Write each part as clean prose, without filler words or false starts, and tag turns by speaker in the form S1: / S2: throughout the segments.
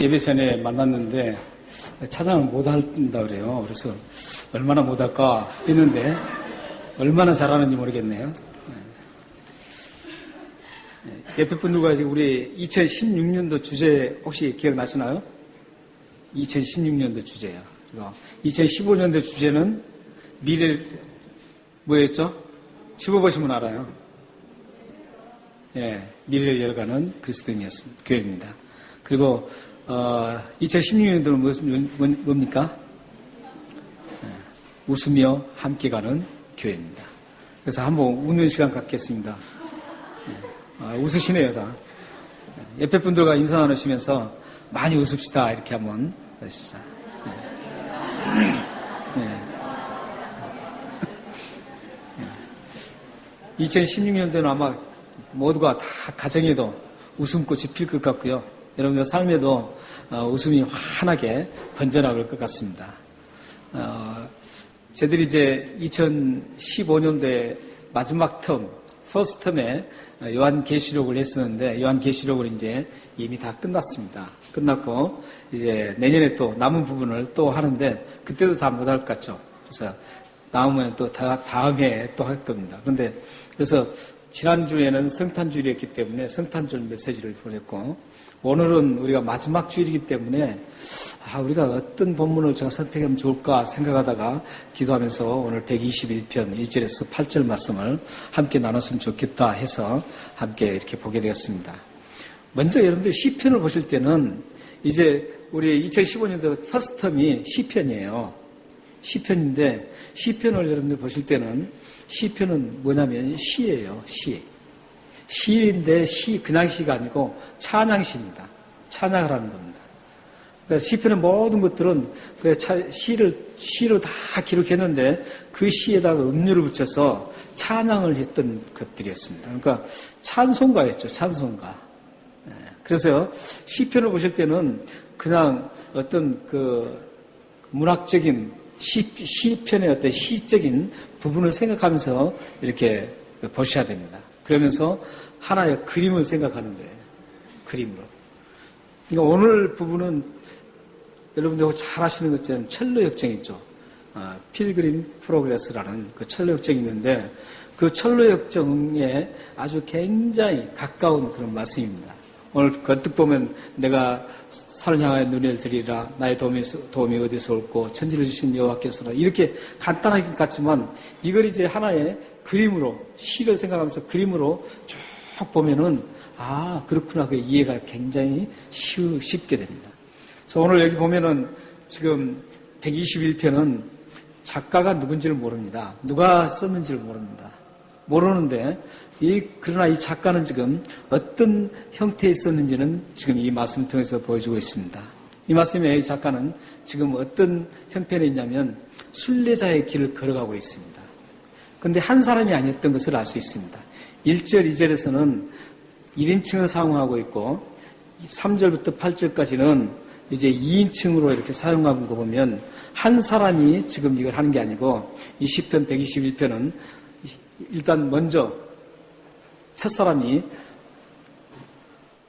S1: 예배 전에 만났는데 차장을 못 한다 그래요. 그래서 얼마나 못할까 했는데 얼마나 잘하는지 모르겠네요. 옆에 분들과 지금 우리 2016년도 주제 혹시 기억나시나요? 2016년도 주제야. 2015년도 주제는 미래 뭐였죠? 집어보시면 알아요. 예, 미래를 열어가는 그리스도인이었습니다. 교회입니다. 그리고 2016년도는 뭡니까? 웃으며 함께 가는 교회입니다. 그래서 한번 웃는 시간 갖겠습니다. 웃으시네요, 다. 옆에 분들과 인사 나누시면서 많이 웃읍시다. 이렇게 한번 하시죠. 2016년도에는 아마 모두가 다 가정에도 웃음꽃이 필 것 같고요. 여러분들 삶에도 웃음이 환하게 번져나갈 것 같습니다. 저희들이 이제 2015년도에 마지막 텀, 퍼스트 텀에 요한계시록을 했었는데 요한계시록을 이제 이미 다 끝났습니다. 끝났고 이제 내년에 또 남은 부분을 또 하는데 그때도 다 못할 것 같죠. 그래서 남으면 또 다음 해에 또 할 겁니다. 그런데 그래서 지난주에는 성탄주일이었기 때문에 성탄절 메시지를 보냈고 오늘은 우리가 마지막 주일이기 때문에 우리가 어떤 본문을 제가 선택하면 좋을까 생각하다가 기도하면서 오늘 121편 1절에서 8절 말씀을 함께 나눴으면 좋겠다 해서 함께 이렇게 보게 되었습니다. 먼저 여러분들 시편을 보실 때는 이제 우리 2015년도 퍼스트텀이 시편이에요. 시편인데 시편을 여러분들 보실 때는 시편은 뭐냐면 시예요. 시. 시인데 시 그냥 시가 아니고 찬양시입니다. 찬양을 하는 겁니다. 그러니까 시편의 모든 것들은 그 시로 다 기록했는데 그 시에다가 음료를 붙여서 찬양을 했던 것들이었습니다. 그러니까 찬송가였죠. 찬송가. 그래서 시편을 보실 때는 그냥 어떤 그 문학적인 시편의 어떤 시적인 부분을 생각하면서 이렇게 보셔야 됩니다. 그러면서 하나의 그림을 생각하는 거예요. 그림으로. 그러니까 오늘 부분은 여러분들 잘 아시는 것처럼 철로 역정이 있죠. 필그림 프로그레스라는 그 철로 역정이 있는데 그 철로 역정에 아주 굉장히 가까운 그런 말씀입니다. 오늘 거뜩 보면 내가 산을 향하여 눈을 들이라 나의 도움이 어디서 올고 천지를 주신 여호와께서라 이렇게 간단하게 같지만 이걸 이제 하나의 그림으로 시를 생각하면서 그림으로 쭉 보면은 그렇구나 그 이해가 굉장히 쉽게 됩니다. 그래서 오늘 여기 보면은 지금 121편은 작가가 누군지를 모릅니다. 누가 썼는지를 모릅니다. 모르는데 그러나 이 작가는 지금 어떤 형태에 있었는지는 지금 이 말씀을 통해서 보여주고 있습니다. 이 말씀에 이 작가는 지금 어떤 형편에 있냐면 순례자의 길을 걸어가고 있습니다. 그런데 한 사람이 아니었던 것을 알 수 있습니다. 1절, 2절에서는 1인칭을 사용하고 있고 3절부터 8절까지는 이제 2인칭으로 이렇게 사용하는 거 보면 한 사람이 지금 이걸 하는 게 아니고 이 시편 121편은 일단 먼저 첫사람이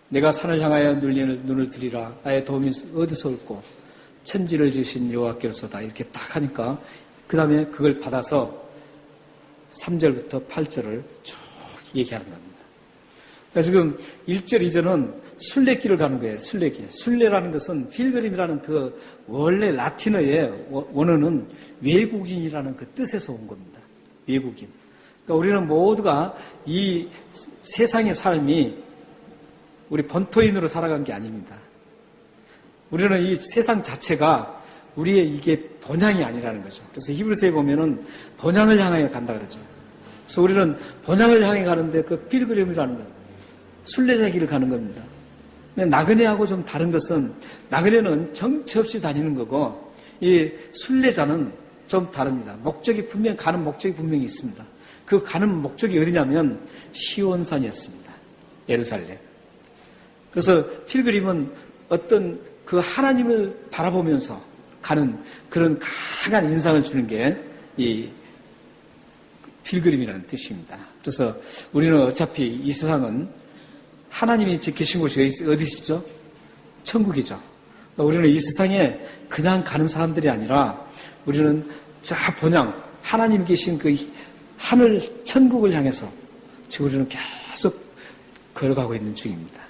S1: 내가 산을 향하여 눈을 들이라 나의 도움이 어디서 올고 천지를 지으신 여호와께로서다 이렇게 딱 하니까 그 다음에 그걸 받아서 3절부터 8절을 쭉 얘기하는 겁니다. 그러니까 지금 1절, 2절은 순례길을 가는 거예요. 순례길. 순례라는 것은 필그림이라는 그 원래 라틴어의 원어는 외국인이라는 그 뜻에서 온 겁니다. 외국인. 그러니까 우리는 모두가 이 세상의 삶이 우리 본토인으로 살아간 게 아닙니다. 우리는 이 세상 자체가 우리의 이게 본향이 아니라는 거죠. 그래서 히브리서에 보면은 본향을 향하여 간다 그러죠. 그래서 우리는 본향을 향해 가는데 그 필그림이라는 것, 순례자 길을 가는 겁니다. 근데 나그네하고 좀 다른 것은 나그네는 정처 없이 다니는 거고 이 순례자는 좀 다릅니다. 가는 목적이 분명히 있습니다. 그 가는 목적이 어디냐면 시온산이었습니다. 예루살렘. 그래서 필그림은 어떤 그 하나님을 바라보면서 가는 그런 강한 인상을 주는 게 이 필그림이라는 뜻입니다. 그래서 우리는 어차피 이 세상은 하나님이 계신 곳이 어디시죠? 천국이죠. 우리는 이 세상에 그냥 가는 사람들이 아니라 우리는 저 본향 하나님 계신 그 하늘 천국을 향해서 지금 우리는 계속 걸어가고 있는 중입니다.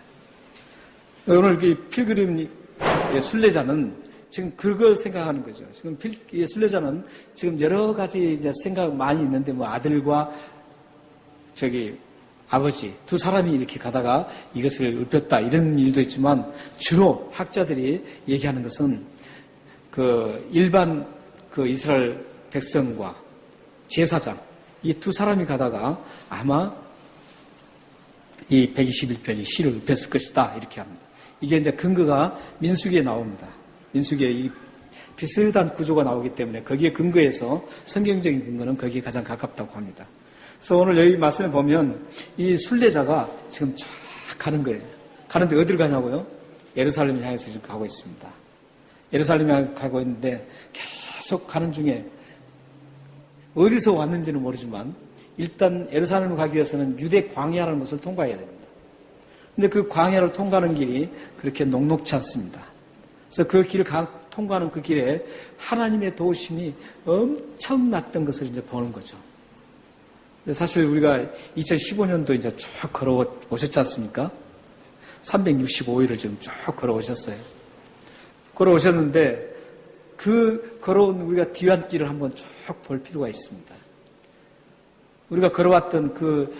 S1: 오늘 이 필그림 순례자는 지금 그걸 생각하는 거죠. 지금 순례자는 지금 여러 가지 이제 생각 많이 있는데 뭐 아들과 아버지 두 사람이 이렇게 가다가 이것을 읊혔다 이런 일도 있지만 주로 학자들이 얘기하는 것은 그 일반 그 이스라엘 백성과 제사장 이 두 사람이 가다가 아마 이 121편이 시를 읊혔을 것이다 이렇게 합니다. 이게 이제 근거가 민수기에 나옵니다. 민수기에 이 비슷한 구조가 나오기 때문에 거기에 근거해서 성경적인 근거는 거기에 가장 가깝다고 합니다. 그래서 오늘 여기 말씀을 보면 이 순례자가 지금 쫙 가는 거예요. 가는데 어디를 가냐고요? 예루살렘을 향해서 지금 가고 있습니다. 예루살렘을 향해서 가고 있는데 계속 가는 중에 어디서 왔는지는 모르지만 일단 예루살렘을 가기 위해서는 유대 광야라는 것을 통과해야 됩니다. 근데 그 광야를 통과하는 길이 그렇게 녹록지 않습니다. 그래서 그 길을 통과하는 그 길에 하나님의 도우심이 엄청났던 것을 이제 보는 거죠. 사실 우리가 2015년도 이제 쭉 걸어오셨지 않습니까? 365일을 지금 쭉 걸어오셨어요. 걸어오셨는데 그 걸어온 우리가 뒤안길을 한번 쭉 볼 필요가 있습니다. 우리가 걸어왔던 그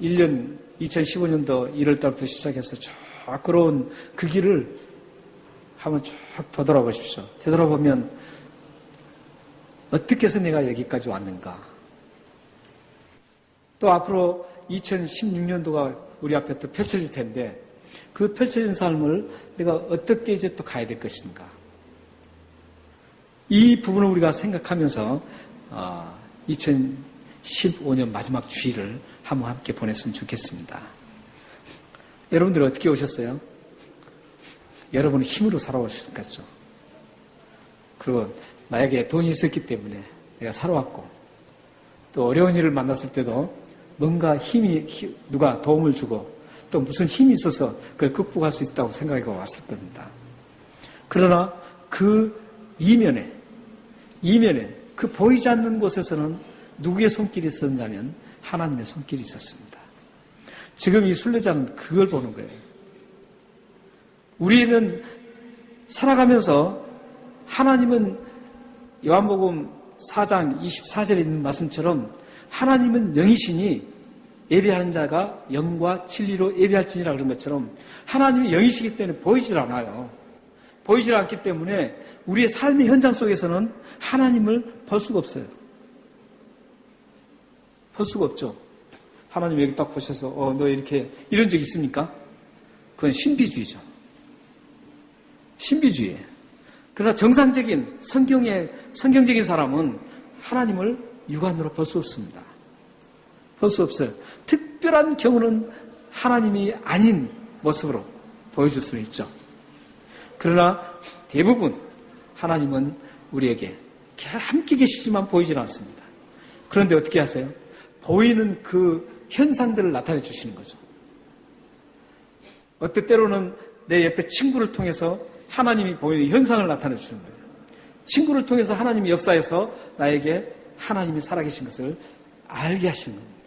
S1: 1년 2015년도 1월 달부터 시작해서 쭉 걸어온 그 길을 한번 쭉 되돌아보십시오. 되돌아보면 어떻게 해서 내가 여기까지 왔는가? 또 앞으로 2016년도가 우리 앞에 또 펼쳐질 텐데 그 펼쳐진 삶을 내가 어떻게 이제 또 가야 될 것인가? 이 부분을 우리가 생각하면서 2015년 마지막 주일을 한번 함께 보냈으면 좋겠습니다. 여러분들 어떻게 오셨어요? 여러분은 힘으로 살아오셨을 것 같죠? 그리고 나에게 돈이 있었기 때문에 내가 살아왔고 또 어려운 일을 만났을 때도 뭔가 누가 도움을 주고 또 무슨 힘이 있어서 그걸 극복할 수 있다고 생각하고 왔을 겁니다. 그러나 그 이면에 그 보이지 않는 곳에서는 누구의 손길이 있었냐면 하나님의 손길이 있었습니다. 지금 이 순례자는 그걸 보는 거예요. 우리는 살아가면서 하나님은 요한복음 4장 24절에 있는 말씀처럼 하나님은 영이시니 예배하는 자가 영과 진리로 예배할지니라 그런 것처럼 하나님이 영이시기 때문에 보이질 않아요. 보이질 않기 때문에 우리의 삶의 현장 속에서는 하나님을 볼 수가 없어요. 볼 수가 없죠. 하나님 여기 딱 보셔서 너 이렇게 이런 적 있습니까? 그건 신비주의죠. 신비주의예요. 그러나 정상적인 성경적인 사람은 하나님을 육안으로 볼 수 없습니다. 볼 수 없어요. 특별한 경우는 하나님이 아닌 모습으로 보여줄 수는 있죠. 그러나 대부분 하나님은 우리에게 함께 계시지만 보이질 않습니다. 그런데 어떻게 하세요? 보이는 그 현상들을 나타내 주시는 거죠. 어때 때로는 내 옆에 친구를 통해서 하나님이 보이는 현상을 나타내 주는 거예요. 친구를 통해서 하나님이 역사해서 나에게 하나님이 살아계신 것을 알게 하시는 겁니다.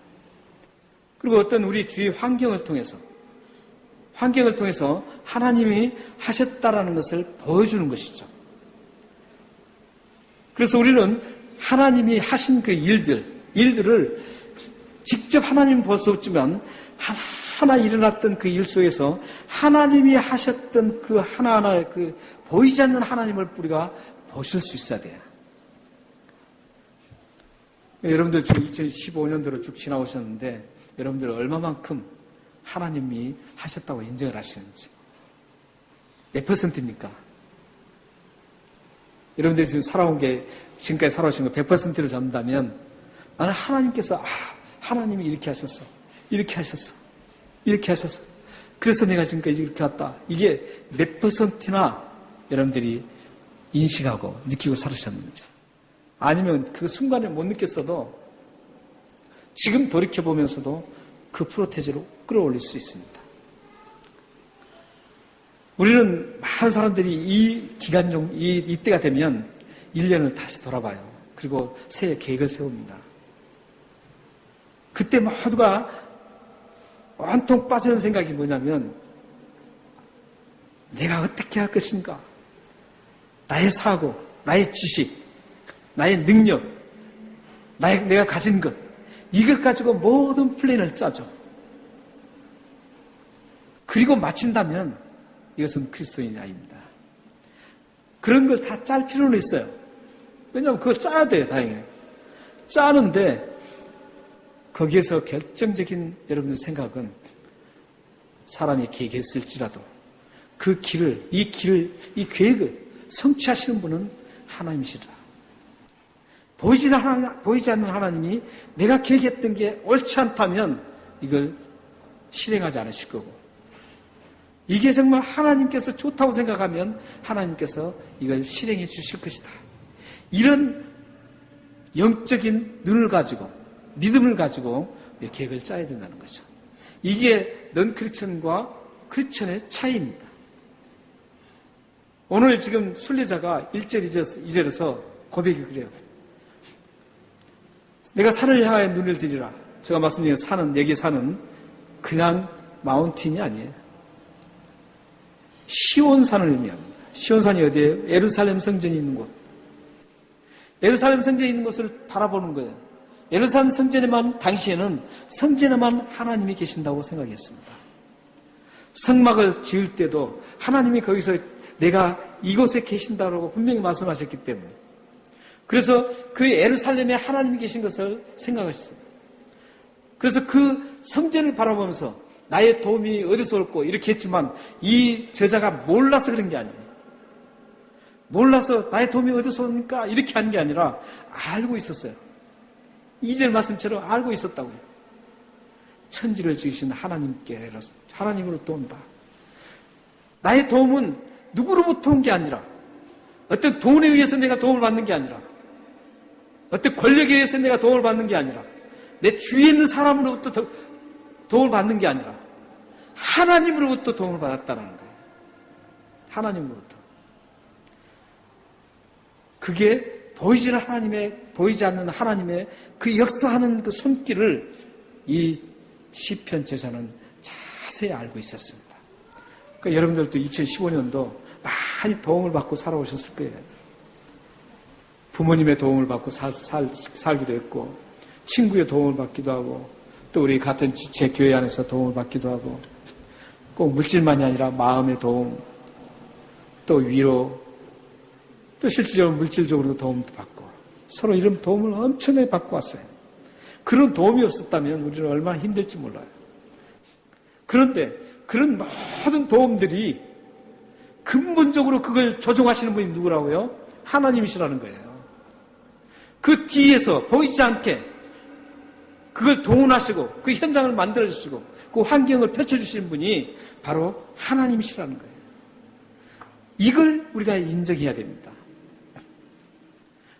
S1: 그리고 어떤 우리 주위 환경을 통해서 하나님이 하셨다라는 것을 보여주는 것이죠. 그래서 우리는 하나님이 하신 그 일들을 직접 하나님은 볼 수 없지만 하나하나 일어났던 그 일 속에서 하나님이 하셨던 그 하나하나의 그 보이지 않는 하나님을 우리가 보실 수 있어야 돼요. 여러분들 지금 2015년도로 쭉 지나오셨는데 여러분들 얼마만큼 하나님이 하셨다고 인정을 하시는지 몇 %입니까? 여러분들이 지금 지금까지 살아오신 거 100%를 잡는다면 나는 하나님께서 하나님이 이렇게 하셨어. 이렇게 하셨어. 이렇게 하셨어. 그래서 내가 지금까지 이렇게 왔다. 이게 몇 %나 여러분들이 인식하고 느끼고 살으셨는지. 아니면 그 순간에 못 느꼈어도 지금 돌이켜보면서도 그 프로테지로 끌어올릴 수 있습니다. 우리는 많은 사람들이 이 기간 중, 이때가 되면 1년을 다시 돌아봐요. 그리고 새해 계획을 세웁니다. 그때 모두가 온통 빠지는 생각이 뭐냐면, 내가 어떻게 할 것인가? 나의 사고, 나의 지식, 나의 능력, 내가 가진 것, 이것 가지고 모든 플랜을 짜죠. 그리고 마친다면 이것은 그리스도인이 아닙니다. 그런 걸 다 짤 필요는 있어요. 왜냐하면 그걸 짜야 돼요, 다행히. 짜는데 거기에서 결정적인 여러분들 생각은 사람이 계획했을지라도 그 길을, 이 계획을 성취하시는 분은 하나님이시다. 보이지 않는 하나님이 내가 계획했던 게 옳지 않다면 이걸 실행하지 않으실 거고, 이게 정말 하나님께서 좋다고 생각하면 하나님께서 이걸 실행해 주실 것이다. 이런 영적인 눈을 가지고, 믿음을 가지고 계획을 짜야 된다는 거죠. 이게 넌 크리스천과 크리스천의 차이입니다. 오늘 지금 순례자가 1절, 2절에서 고백이 그래요. 내가 산을 향하여 눈을 들이라. 제가 말씀드린 산은, 여기 산은 그냥 마운틴이 아니에요. 시온산을 의미합니다. 시온산이 어디예요? 예루살렘 성전이 있는 곳. 예루살렘 성전이 있는 곳을 바라보는 거예요. 예루살렘 성전에만, 당시에는 성전에만 하나님이 계신다고 생각했습니다. 성막을 지을 때도 하나님이 거기서 내가 이곳에 계신다고 분명히 말씀하셨기 때문에, 그래서 그 예루살렘에 하나님이 계신 것을 생각하셨어요. 그래서 그 성전을 바라보면서 나의 도움이 어디서 올고 이렇게 했지만, 이 저자가 몰라서 그런 게 아니에요. 몰라서 나의 도움이 어디서 옵니까? 이렇게 한 게 아니라 알고 있었어요. 2절 말씀처럼 알고 있었다고요. 천지를 지으신 하나님으로부터 온다. 나의 도움은 누구로부터 온 게 아니라, 어떤 돈에 의해서 내가 도움을 받는 게 아니라, 어떤 권력에 의해서 내가 도움을 받는 게 아니라, 내 주위에 있는 사람으로부터 도움을 받는 게 아니라 하나님으로부터 도움을 받았다는 거예요. 하나님으로부터. 그게 보이지 않는 하나님의 그 역사하는 그 손길을 이 시편 저자는 자세히 알고 있었습니다. 그러니까 여러분들도 2015년도 많이 도움을 받고 살아오셨을 거예요. 부모님의 도움을 받고 살기도 했고, 친구의 도움을 받기도 하고, 또 우리 같은 지체 교회 안에서 도움을 받기도 하고, 꼭 물질만이 아니라 마음의 도움, 또 위로, 또 실질적으로 물질적으로도 도움도 받고, 서로 이런 도움을 엄청나게 받고 왔어요. 그런 도움이 없었다면 우리는 얼마나 힘들지 몰라요. 그런데 그런 모든 도움들이 근본적으로 그걸 조종하시는 분이 누구라고요? 하나님이시라는 거예요. 그 뒤에서 보이지 않게 그걸 동원하시고 그 현장을 만들어주시고 그 환경을 펼쳐주시는 분이 바로 하나님이시라는 거예요. 이걸 우리가 인정해야 됩니다.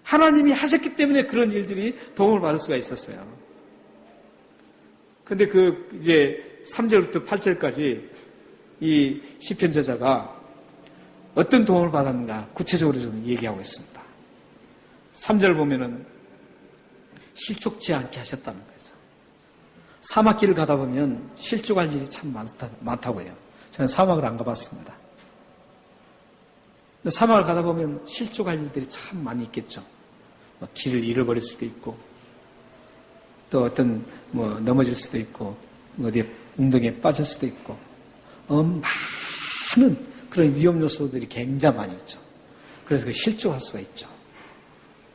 S1: 하나님이 하셨기 때문에 그런 일들이 도움을 받을 수가 있었어요. 근데 이제 3절부터 8절까지 이 시편 저자가 어떤 도움을 받았는가 구체적으로 좀 얘기하고 있습니다. 3절 보면은 실족지 않게 하셨다는 거죠. 사막길을 가다 보면 실족할 일이 참 많다고 해요. 저는 사막을 안 가봤습니다. 사막을 가다 보면 실족할 일들이 참 많이 있겠죠. 길을 잃어버릴 수도 있고, 또 넘어질 수도 있고, 어디에 웅덩이에 빠질 수도 있고, 많은 그런 위험 요소들이 굉장히 많이 있죠. 그래서 실족할 수가 있죠.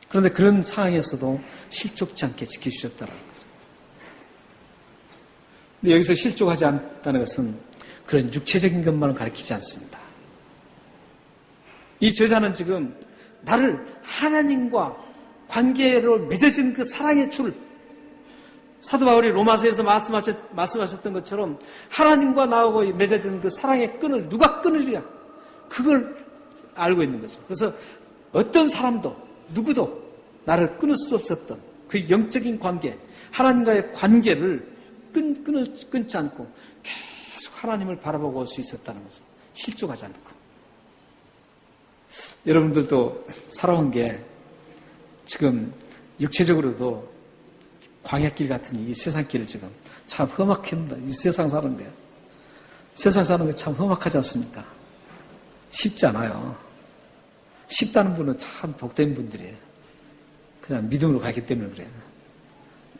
S1: 그런데 그런 상황에서도 실족지 않게 지켜주셨다는 거죠. 근데 여기서 실족하지 않다는 것은 그런 육체적인 것만은 가리키지 않습니다. 이 저자는 지금 나를 하나님과 관계로 맺어진 그 사랑의 줄, 사도 바울이 로마서에서 말씀하셨던 것처럼 하나님과 나하고 맺어진 그 사랑의 끈을 누가 끊으리랴, 그걸 알고 있는 거죠. 그래서 어떤 사람도 누구도 나를 끊을 수 없었던 그 영적인 관계, 하나님과의 관계를 끊지 않고 계속 하나님을 바라보고 올 수 있었다는 거죠. 실족하지 않고. 여러분들도 살아온 게 지금 육체적으로도 광야길 같은 이 세상길을 지금 참 험악해 합니다. 이 세상 사는 게. 세상 사는 게 참 험악하지 않습니까? 쉽지 않아요. 쉽다는 분은 참 복된 분들이에요. 그냥 믿음으로 가기 때문에 그래요.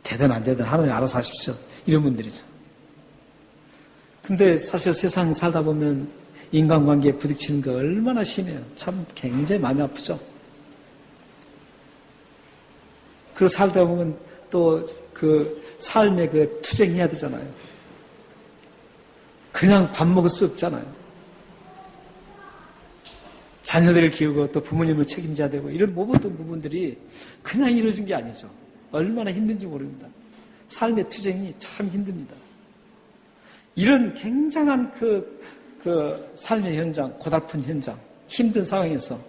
S1: 되든 안 되든 하나님 알아서 하십시오. 이런 분들이죠. 근데 사실 세상 살다 보면 인간관계에 부딪히는 거 얼마나 심해요. 참 굉장히 마음이 아프죠. 그리고 살다 보면 또 그 삶에 그 투쟁해야 되잖아요. 그냥 밥 먹을 수 없잖아요. 자녀들을 키우고 또 부모님을 책임져야 되고 이런 모든 부분들이 그냥 이루어진 게 아니죠. 얼마나 힘든지 모릅니다. 삶의 투쟁이 참 힘듭니다. 이런 굉장한 그 삶의 현장, 고달픈 현장, 힘든 상황에서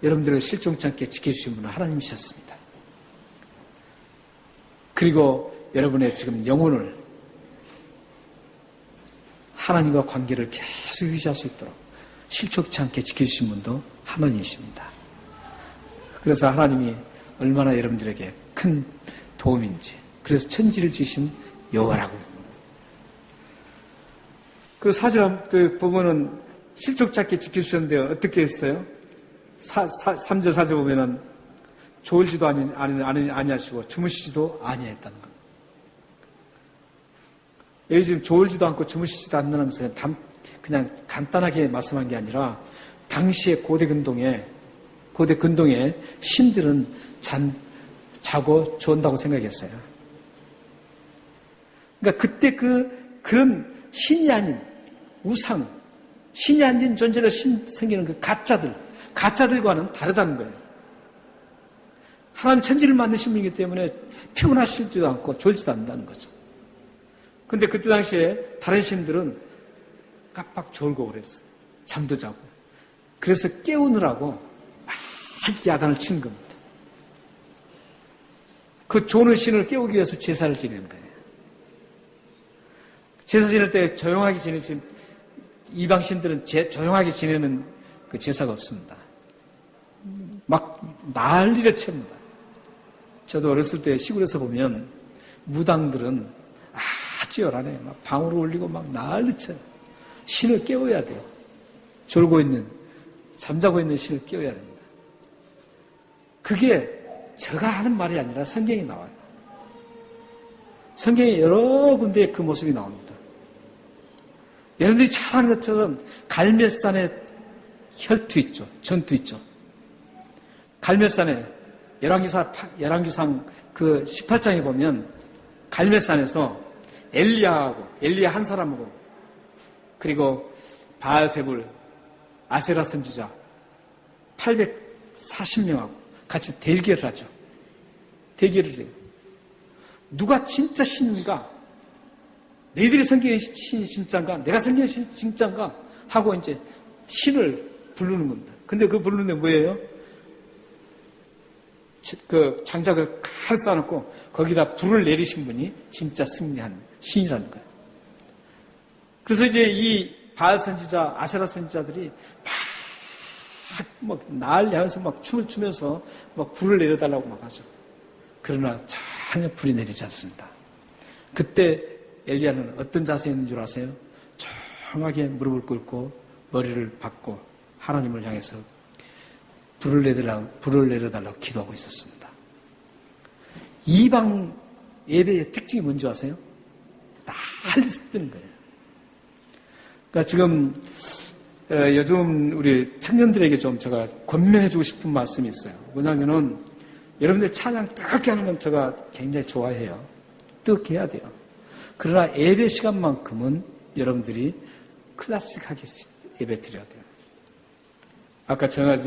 S1: 여러분들을 실종치 않게 지켜주신 분은 하나님이셨습니다. 그리고 여러분의 지금 영혼을 하나님과 관계를 계속 유지할 수 있도록 실족치 않게 지켜주신 분도 하나님이십니다. 그래서 하나님이 얼마나 여러분들에게 큰 도움인지, 그래서 천지를 지으신 여호와라고. 그 사절 보면은 실족치 않게 지켜주셨는데 어떻게 했어요? 3절 4절 보면은 졸지도 아니하시고 주무시지도 아니했다는 것. 여기 지금 졸지도 않고 주무시지도 않는다면서 그냥 간단하게 말씀한 게 아니라 당시의 고대 근동에 신들은 자고 존다고 생각했어요. 그러니까 그때 그런 신이 아닌 우상, 신이 아닌 존재로 생기는 그 가짜들과는 다르다는 거예요. 하나님 천지를 만드신 분이기 때문에 피곤하시지도 않고 졸지도 않는다는 거죠. 근데 그때 당시에 다른 신들은 깜빡 졸고 그랬어요. 잠도 자고. 그래서 깨우느라고 막 야단을 치는 겁니다. 그 조는 신을 깨우기 위해서 제사를 지내는 거예요. 제사 지낼 때 조용하게 지내신 이방 신들은 조용하게 지내는 그 제사가 없습니다. 막 난리를 칩니다. 저도 어렸을 때 시골에서 보면 무당들은 아주 열하네. 막 방울을 올리고 막 난리 쳐요. 신을 깨워야 돼요. 잠자고 있는 신을 깨워야 됩니다. 그게 제가 하는 말이 아니라 성경에 나와요. 성경에 여러 군데에 그 모습이 나옵니다. 여러분들이 잘 아는 것처럼 갈멜산에 혈투 있죠. 전투 있죠. 갈멜산에 열왕기상 그 18장에 보면 갈멜산에서 엘리야 한 사람하고 그리고 바알세불 아세라 선지자 840명하고 같이 대결을 하죠. 대결을 해요. 누가 진짜 신인가? 너희들이 섬기는 신이 진짜인가? 내가 섬기는 신이 진짜인가? 하고 이제 신을 부르는 겁니다. 근데 그 부르는 게 뭐예요? 그 장작을 가득 쌓아놓고 거기다 불을 내리신 분이 진짜 승리한 신이라는 거예요. 그래서 이제 이 바알 선지자, 아세라 선지자들이 막 난리하면서 막 춤을 추면서 막 불을 내려달라고 막 하죠. 그러나 전혀 불이 내리지 않습니다. 그때 엘리야는 어떤 자세였는 줄 아세요? 조용하게 무릎을 꿇고 머리를 박고 하나님을 향해서 불을 내려달라고 기도하고 있었습니다. 이방 예배의 특징이 뭔지 아세요? 난리 뜨는 거예요. 그러니까 지금 요즘 우리 청년들에게 좀 제가 권면해주고 싶은 말씀이 있어요. 뭐냐면은 여러분들 찬양 뜨겁게 하는 건 제가 굉장히 좋아해요. 뜨겁게 해야 돼요. 그러나 예배 시간만큼은 여러분들이 클래식하게 예배 드려야 돼요. 아까 제가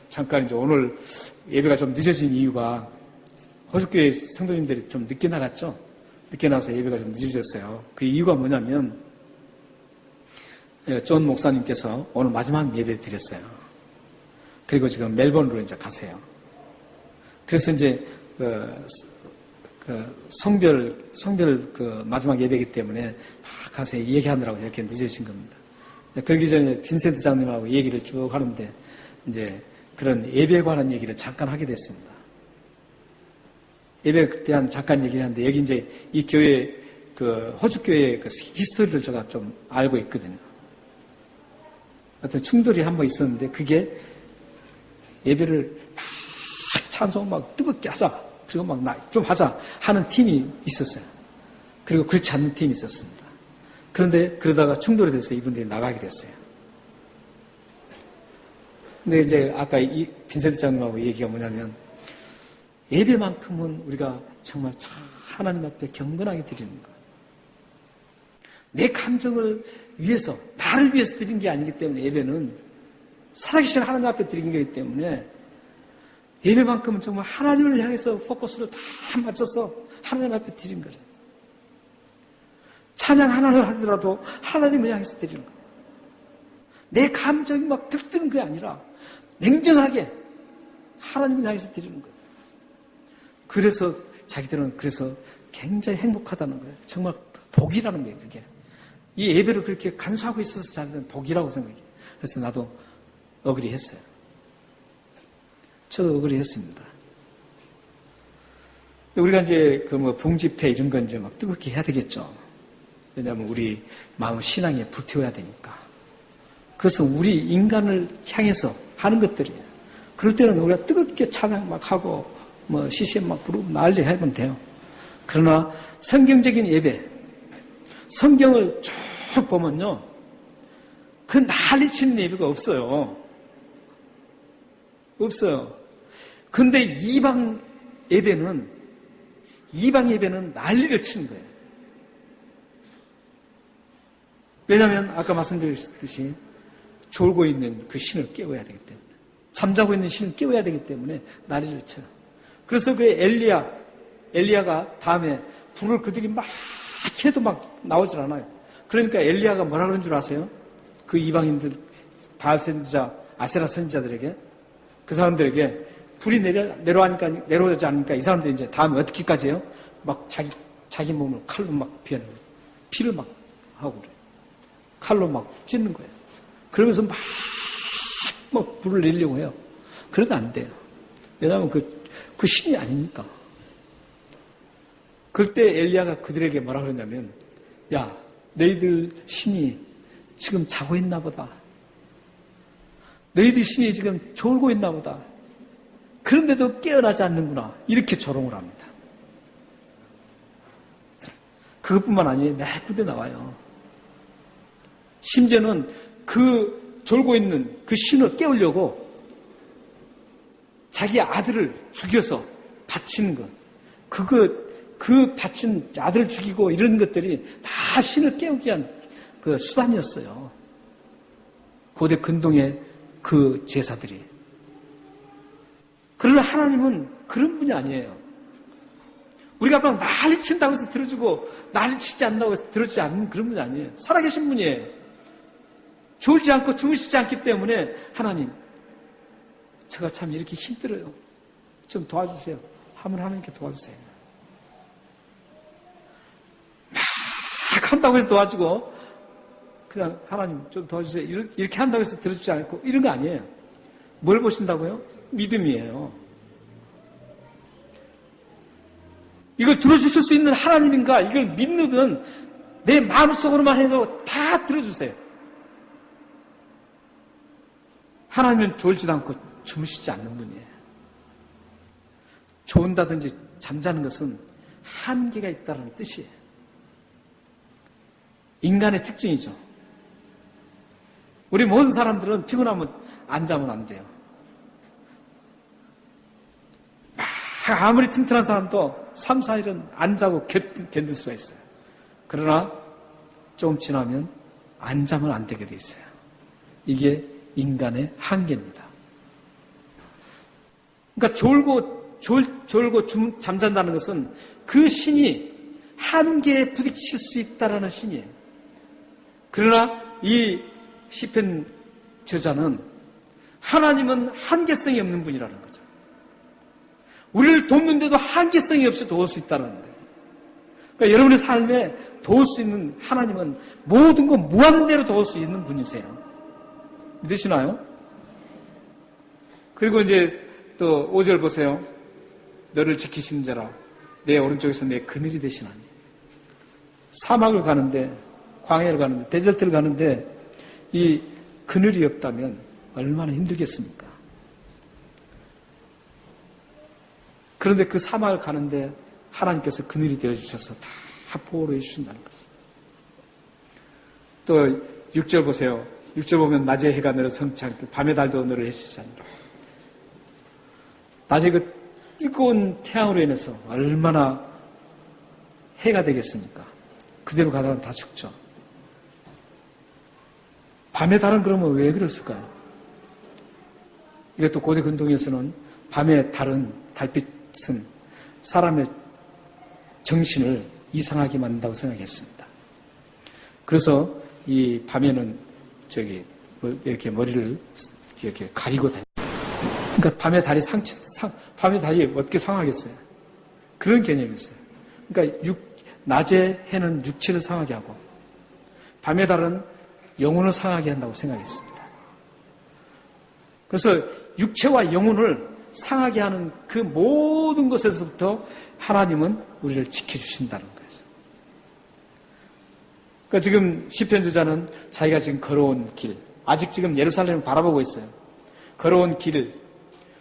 S1: 잠깐 오늘 예배가 좀 늦어진 이유가 호주교회 성도님들이 좀 늦게 나갔죠. 늦게 나와서 예배가 좀 늦어졌어요. 그 이유가 뭐냐면 존 목사님께서 오늘 마지막 예배 드렸어요. 그리고 지금 멜번으로 이제 가세요. 그래서 이제 성별 그 마지막 예배이기 때문에 막 가서 얘기하느라고 이렇게 늦어진 겁니다. 그러기 전에 빈센트 장님하고 얘기를 쭉 하는데 이제 그런 예배에 관한 얘기를 잠깐 하게 됐습니다. 예배에 대한 잠깐 얘기를 하는데 여기 이제 이 교회 그 호주 교회의 그 히스토리를 제가 좀 알고 있거든요. 어떤 충돌이 한번 있었는데 그게 예배를 막 찬송 막 뜨겁게 하자. 그리고 막 좀 하자 하는 팀이 있었어요. 그리고 그렇지 않는 팀이 있었습니다. 그런데 그러다가 충돌이 돼서 이분들이 나가게 됐어요. 근데 이제 아까 이 빈센트 장님하고 얘기가 뭐냐면 예배만큼은 우리가 정말 참 하나님 앞에 경건하게 드리는 것. 내 감정을 위해서, 나를 위해서 드린 게 아니기 때문에 예배는 살아계신 하나님 앞에 드린 거기 때문에 예배만큼은 정말 하나님을 향해서 포커스를 다 맞춰서 하나님 앞에 드린 거죠. 찬양 하나를 하더라도 하나님을 향해서 드리는 거예요. 내 감정이 막 들뜨는 게 아니라 냉정하게 하나님을 향해서 드리는 거예요. 그래서 자기들은 그래서 굉장히 행복하다는 거예요. 정말 복이라는 거예요, 그게. 이 예배를 그렇게 간수하고 있어서 자기들은 복이라고 생각해요. 그래서 나도 어그리했어요. 저도 어그리했습니다. 우리가 이제 그 뭐 붕집회 이런 건 이제 막 뜨겁게 해야 되겠죠. 왜냐하면 우리 마음 신앙에 불태워야 되니까. 그래서 우리 인간을 향해서 하는 것들이에요. 그럴 때는 우리가 뜨겁게 찬양 막 하고 뭐 CCM 막 부르고 난리 하면 돼요. 그러나 성경적인 예배, 성경을 쭉 보면요, 그 난리치는 예배가 없어요. 없어요. 근데 이방 예배는 난리를 치는 거예요. 왜냐하면 아까 말씀드렸듯이 졸고 있는 그 신을 깨워야 되기 때문에, 잠자고 있는 신을 깨워야 되기 때문에 난리를 쳐요. 그래서 그 엘리야가 다음에 불을 그들이 막 해도 막 나오질 않아요. 그러니까 엘리야가 뭐라 그런 줄 아세요? 그 이방인들, 바알 선지자, 아세라 선지자들에게, 그 사람들에게 불이 내려오지 않으니까 이 사람들이 이제 다음에 어떻게까지 해요? 막 자기 몸을 칼로 막 피하는 거예요. 피를 막 하고 그래요. 칼로 막 찢는 거예요. 그러면서 막 불을 내려고 해요. 그래도 안 돼요. 왜냐하면 그 신이 아니니까. 그럴 때 엘리야가 그들에게 뭐라 그러냐면, 야, 너희들 신이 지금 자고 있나 보다. 너희들 신이 지금 졸고 있나 보다. 그런데도 깨어나지 않는구나. 이렇게 조롱을 합니다. 그것뿐만 아니에요. 몇 군데 나와요. 심지어는 그 졸고 있는 그 신을 깨우려고 자기 아들을 죽여서 바치는 것. 그 바친 아들을 죽이고 이런 것들이 다 신을 깨우기 위한 그 수단이었어요. 고대 근동의 그 제사들이. 그러나 하나님은 그런 분이 아니에요. 우리가 막 난리 친다고 해서 들어주고 난리 치지 않는다고 해서 들어주지 않는 그런 분이 아니에요. 살아계신 분이에요. 졸지 않고 주무시지 않기 때문에 하나님, 제가 참 이렇게 힘들어요. 좀 도와주세요. 하면 하나님께 도와주세요. 막 한다고 해서 도와주고 그냥 하나님 좀 도와주세요. 이렇게 한다고 해서 들어주지 않고 이런 거 아니에요. 뭘 보신다고요? 믿음이에요. 이걸 들어주실 수 있는 하나님인가 이걸 믿는 내 마음속으로만 해도 다 들어주세요. 하나님은 졸지도 않고 주무시지 않는 분이에요. 좋은다든지 잠자는 것은 한계가 있다는 뜻이에요. 인간의 특징이죠. 우리 모든 사람들은 피곤하면 안 자면 안 돼요. 아무리 튼튼한 사람도 3, 4일은 안 자고 견딜 수가 있어요. 그러나 조금 지나면 안 자면 안 되게 돼 있어요. 이게 인간의 한계입니다. 그러니까 졸고 잠잔다는 것은 그 신이 한계에 부딪힐 수 있다라는 신이에요. 그러나 이 시편 저자는 하나님은 한계성이 없는 분이라는 거죠. 우리를 돕는데도 한계성이 없이 도울 수 있다는 거예요. 그러니까 여러분의 삶에 도울 수 있는 하나님은 모든 것 무한대로 도울 수 있는 분이세요. 믿으시나요? 그리고 이제 또 5절 보세요. 너를 지키시는 자라 내 오른쪽에서 내 그늘이 되시나니. 사막을 가는데, 광야를 가는데, 데절트를 가는데 이 그늘이 없다면 얼마나 힘들겠습니까? 그런데 그 사막을 가는데 하나님께서 그늘이 되어주셔서 다 보호해 주신다는 것을. 또 6절 보세요. 6절 보면 낮에 해가 너를 성치 않고 밤에 달도 너를 해치지 않으라. 낮에 그 뜨거운 태양으로 인해서 얼마나 해가 되겠습니까? 그대로 가다가 다 죽죠. 밤에 달은 그러면 왜 그랬을까요? 이것도 고대 근동에서는 밤에 달은 달빛은 사람의 정신을 이상하게 만든다고 생각했습니다. 그래서 이 밤에는 이렇게 머리를 이렇게 가리고 다니. 그러니까 밤에 달이 어떻게 상하겠어요? 그런 개념이었어요. 그러니까 낮에 해는 육체를 상하게 하고 밤에 달은 영혼을 상하게 한다고 생각했습니다. 그래서 육체와 영혼을 상하게 하는 그 모든 것에서부터 하나님은 우리를 지켜주신다는 거예요. 그러니까 지금 시편 저자는 자기가 지금 걸어온 길, 아직 지금 예루살렘을 바라보고 있어요. 걸어온 길,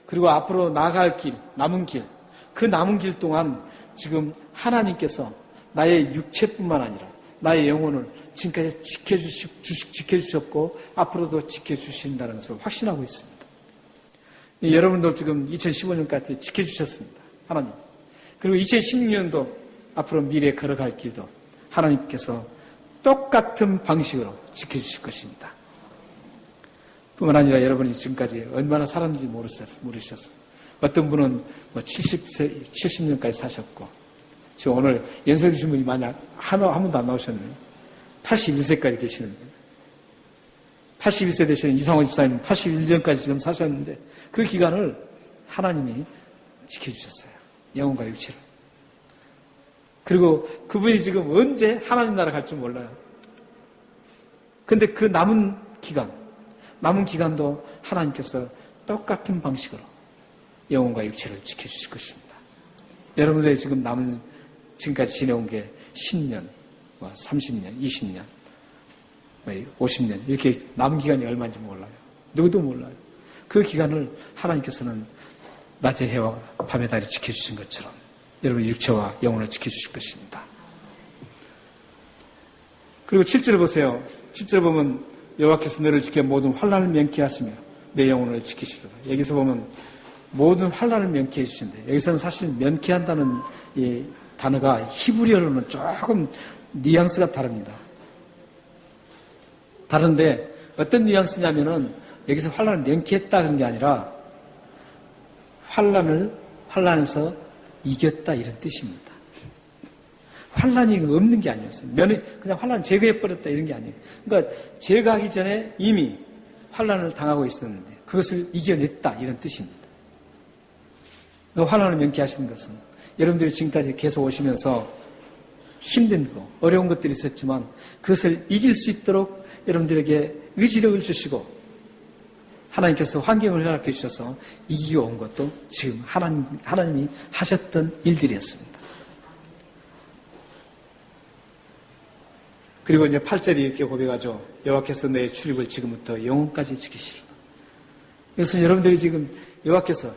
S1: 그리고 앞으로 나아갈 길, 남은 길, 그 남은 길 동안 지금 하나님께서 나의 육체뿐만 아니라 나의 영혼을 지금까지 지켜주셨고 앞으로도 지켜주신다는 것을 확신하고 있습니다. 여러분도 지금 2015년까지 지켜주셨습니다. 하나님. 그리고 2016년도 앞으로 미래에 걸어갈 길도 하나님께서 똑같은 방식으로 지켜주실 것입니다. 뿐만 아니라 여러분이 지금까지 얼마나 살았는지 모르셨어요. 어떤 분은 70년까지 사셨고, 지금 오늘 연세 드신 분이 만약 한 번도 안 나오셨네요. 81세까지 계시는데, 81세 되시는 이상호 집사님 81년까지 지금 사셨는데, 그 기간을 하나님이 지켜주셨어요. 영혼과 육체를. 그리고 그분이 지금 언제 하나님 나라 갈지 몰라요. 근데 그 남은 기간도 하나님께서 똑같은 방식으로 영혼과 육체를 지켜주실 것입니다. 여러분들이 지금 지금까지 지내온 게 10년, 30년, 20년, 50년, 이렇게 남은 기간이 얼마인지 몰라요. 누구도 몰라요. 그 기간을 하나님께서는 낮의 해와 밤의 달이 지켜주신 것처럼 여러분 육체와 영혼을 지켜주실 것입니다. 그리고 7절 보세요. 7절 보면 여호와께서 너를 지켜 모든 환난을 면케 하시며 내 영혼을 지키시리라. 여기서 보면 모든 환난을 면케해 주신대. 여기서는 사실 면케한다는 이 단어가 히브리어로는 조금 뉘앙스가 다릅니다. 다른데 어떤 뉘앙스냐면은 여기서 환난을 면케했다 그런 게 아니라 환난에서 이겼다 이런 뜻입니다. 환난이 없는 게 아니었어요. 그냥 환난을 제거해버렸다 이런 게 아니에요. 그러니까 제거하기 전에 이미 환난을 당하고 있었는데 그것을 이겨냈다 이런 뜻입니다. 환난을 면케하시는 것은 여러분들이 지금까지 계속 오시면서 힘든 거, 어려운 것들이 있었지만 그것을 이길 수 있도록 여러분들에게 의지력을 주시고 하나님께서 환경을 허락해 주셔서 이기고 온 것도 지금 하나님이 하셨던 일들이었습니다. 그리고 이제 8절이 이렇게 고백하죠. 여호와께서 내 출입을 지금부터 영원까지 지키시리라. 그래서 여러분들이 지금 여호와께서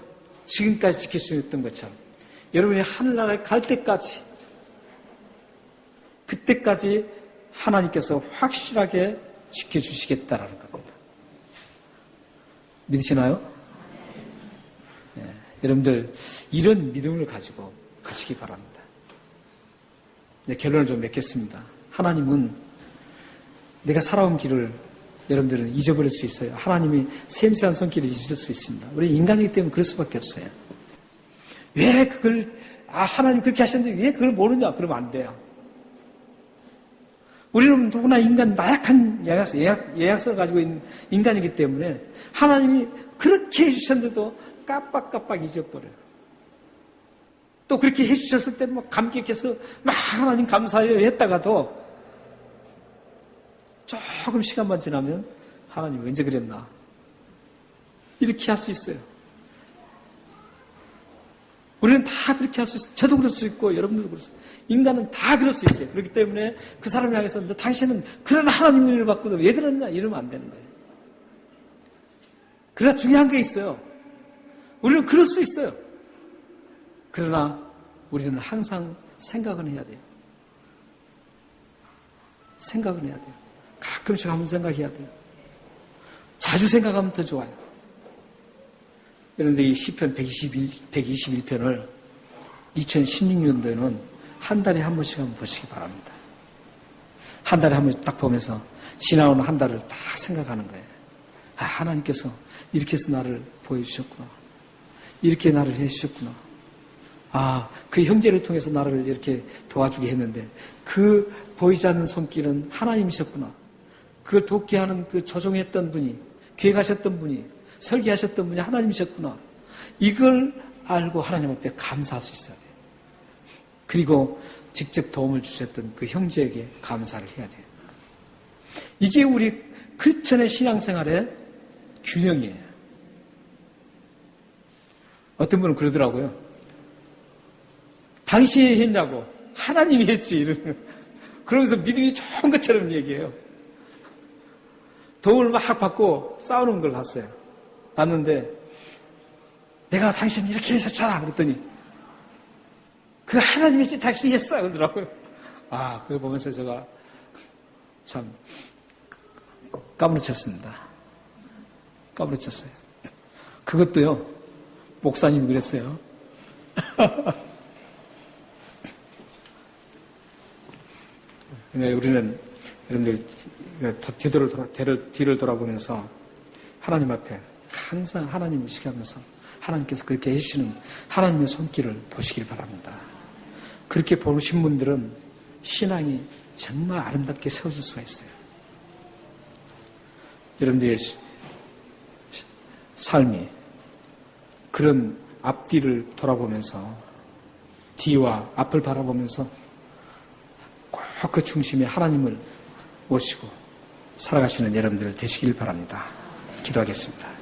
S1: 지금까지 지키셨던 것처럼 여러분이 하늘나라에 갈 때까지 그때까지 하나님께서 확실하게 지켜주시겠다라는 겁니다. 믿으시나요? 네, 여러분들 이런 믿음을 가지고 가시기 바랍니다. 이제 결론을 좀 맺겠습니다. 하나님은 내가 살아온 길을 여러분들은 잊어버릴 수 있어요. 하나님이 셈세한 손길을 잊을 수 있습니다. 우리 인간이기 때문에 그럴 수밖에 없어요. 왜 그걸 하나님 그렇게 하셨는데 왜 그걸 모르냐? 그러면 안 돼요. 우리는 누구나 인간 나약한 예약서를 가지고 있는 인간이기 때문에 하나님이 그렇게 해주셨는데도 깜빡깜빡 잊어버려요. 또 그렇게 해주셨을 때 막 감격해서 막 하나님 감사해요 했다가도 조금 시간만 지나면 하나님 언제 그랬나 이렇게 할 수 있어요. 우리는 다 그렇게 할 수 있어요. 저도 그럴 수 있고 여러분들도 그럴 수 있어요. 인간은 다 그럴 수 있어요. 그렇기 때문에 그 사람을 향해서 당신은 그런 하나님 은혜를 받고도 왜 그러냐 이러면 안 되는 거예요. 그래서 중요한 게 있어요. 우리는 그럴 수 있어요. 그러나 우리는 항상 생각은 해야 돼요. 생각은 해야 돼요. 가끔씩 한번 생각해야 돼요. 자주 생각하면 더 좋아요. 그런데 이 시편 121편을 2016년도에는 한 달에 한 번씩 한번 보시기 바랍니다. 한 달에 한 번씩 딱 보면서 지나오는 한 달을 다 생각하는 거예요. 아, 하나님께서 이렇게 해서 나를 보여주셨구나. 이렇게 나를 해주셨구나. 아, 그 형제를 통해서 나를 이렇게 도와주게 했는데 그 보이지 않는 손길은 하나님이셨구나. 그걸 돕게 하는 그 조종했던 분이, 계획하셨던 분이, 설계하셨던 분이 하나님이셨구나. 이걸 알고 하나님 앞에 감사할 수 있어야 돼요. 그리고 직접 도움을 주셨던 그 형제에게 감사를 해야 돼요. 이게 우리 크리스천의 신앙생활의 균형이에요. 어떤 분은 그러더라고요. 당신이 했냐고. 하나님이 했지. 이러는. 그러면서 믿음이 좋은 것처럼 얘기해요. 도움을 막 받고 싸우는 걸 봤어요. 봤는데 내가 당신 이렇게 했었잖아. 그랬더니 그 하나님이 했지 당신이 했어. 그러더라고요. 아, 그거 보면서 제가 참 까무러쳤습니다. 까무러쳤어요. 그것도요. 목사님이 그랬어요. 우리는 여러분들 뒤를 돌아보면서 하나님 앞에 항상 하나님을 의식하면서 하나님께서 그렇게 해주시는 하나님의 손길을 보시길 바랍니다. 그렇게 보신 분들은 신앙이 정말 아름답게 세워질 수가 있어요. 여러분들의 삶이 그런 앞뒤를 돌아보면서 뒤와 앞을 바라보면서 꼭 그 중심에 하나님을 모시고 살아가시는 여러분들 되시길 바랍니다. 기도하겠습니다.